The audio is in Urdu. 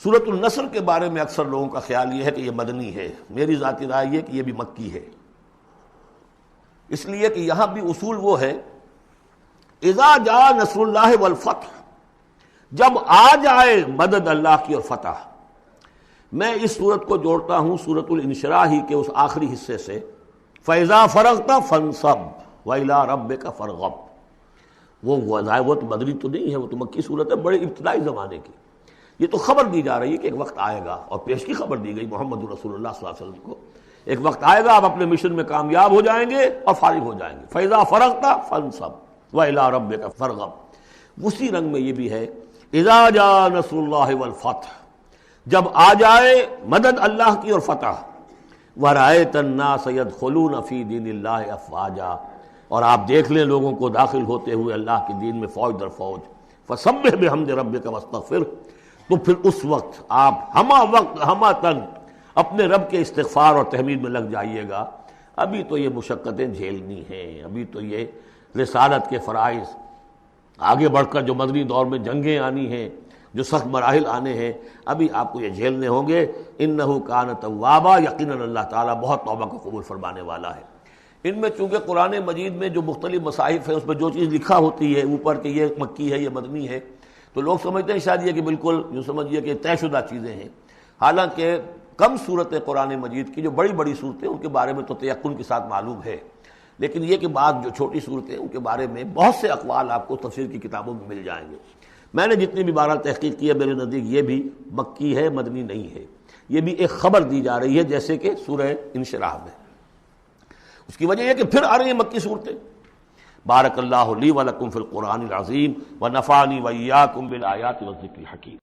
سورۃ النصر کے بارے میں اکثر لوگوں کا خیال یہ ہے کہ یہ مدنی ہے، میری ذاتی رائے یہ کہ یہ بھی مکی ہے، اس لیے کہ یہاں بھی اصول وہ ہے اذا جاء نصر اللہ والفتح، جب آ جائے مدد اللہ کی اور فتح۔ میں اس صورت کو جوڑتا ہوں سورۃ الانشراح ہی کے اس آخری حصے سے، فَإِذَا فَرَغْتَ فَانصَبْ وَإِلَىٰ رَبِّكَ فَارْغَب۔ وہ تو مدنی تو نہیں ہے، وہ تو مکی صورت ہے، بڑے ابتدائی زمانے کی۔ یہ تو خبر دی جا رہی ہے کہ ایک وقت آئے گا، اور پیش کی خبر دی گئی محمد رسول اللہ صلی اللہ علیہ وسلم کو، ایک وقت آئے گا آپ اپنے مشن میں کامیاب ہو جائیں گے اور فارغ ہو جائیں گے۔ فَإِذَا فَرَغْتَ فَانصَبْ وَإِلَىٰ رَبِّكَ فَارْغَب۔ اسی رنگ میں یہ بھی ہے اذا جاء نصر اللہ والفتح، جب آ جائے مدد اللہ کی اور فتح، وَرَأَيْتَ النَّاسَ يَدْخُلُونَ فِي دِينِ اللَّهِ أَفْوَاجًا، اور آپ دیکھ لیں لوگوں کو داخل ہوتے ہوئے اللہ کے دین میں فوج در فوج۔ فَسَبِّحْ بِحَمْدِ رَبِّكَ وَاسْتَغْفِرْ، تو پھر اس وقت آپ ہمہ تن اپنے رب کے استغفار اور تحمید میں لگ جائیے گا۔ ابھی تو یہ مشقتیں جھیلنی ہیں، ابھی تو یہ رسالت کے فرائض، آگے بڑھ کر جو مدنی دور میں جنگیں آنی ہیں، جو سخت مراحل آنے ہیں، ابھی آپ کو یہ جھیلنے ہوں گے۔ انہ کان توابا، یقیناً اللہ تعالیٰ بہت توبہ کو قبول فرمانے والا ہے۔ ان میں چونکہ قرآن مجید میں جو مختلف مصاحف ہیں اس میں جو چیز لکھا ہوتی ہے اوپر کہ یہ مکی ہے یہ مدنی ہے، تو لوگ سمجھتے ہیں شاید یہ کہ بالکل یوں سمجھیے کہ طے شدہ چیزیں ہیں، حالانکہ کم صورتیں قرآن مجید کی جو بڑی بڑی صورتیں ان کے بارے میں تو تیقن کے ساتھ معلوم ہے، لیکن یہ کہ بعض جو چھوٹی صورتیں ان کے بارے میں بہت سے اقوال آپ کو تفسیر کی کتابوں میں مل جائیں گے۔ میں نے جتنی بھی بہرحال تحقیق کی ہے، میرے نزدیک یہ بھی مکی ہے، مدنی نہیں ہے، یہ بھی ایک خبر دی جا رہی ہے جیسے کہ سورہ انشراح میں۔ اس کی وجہ یہ کہ پھر آ رہی ہیں مکی صورتیں۔ بارک اللہ لی ولکم فی القرآن العظیم ونفعنی وإیاکم بالآیات والذکر الحکیم۔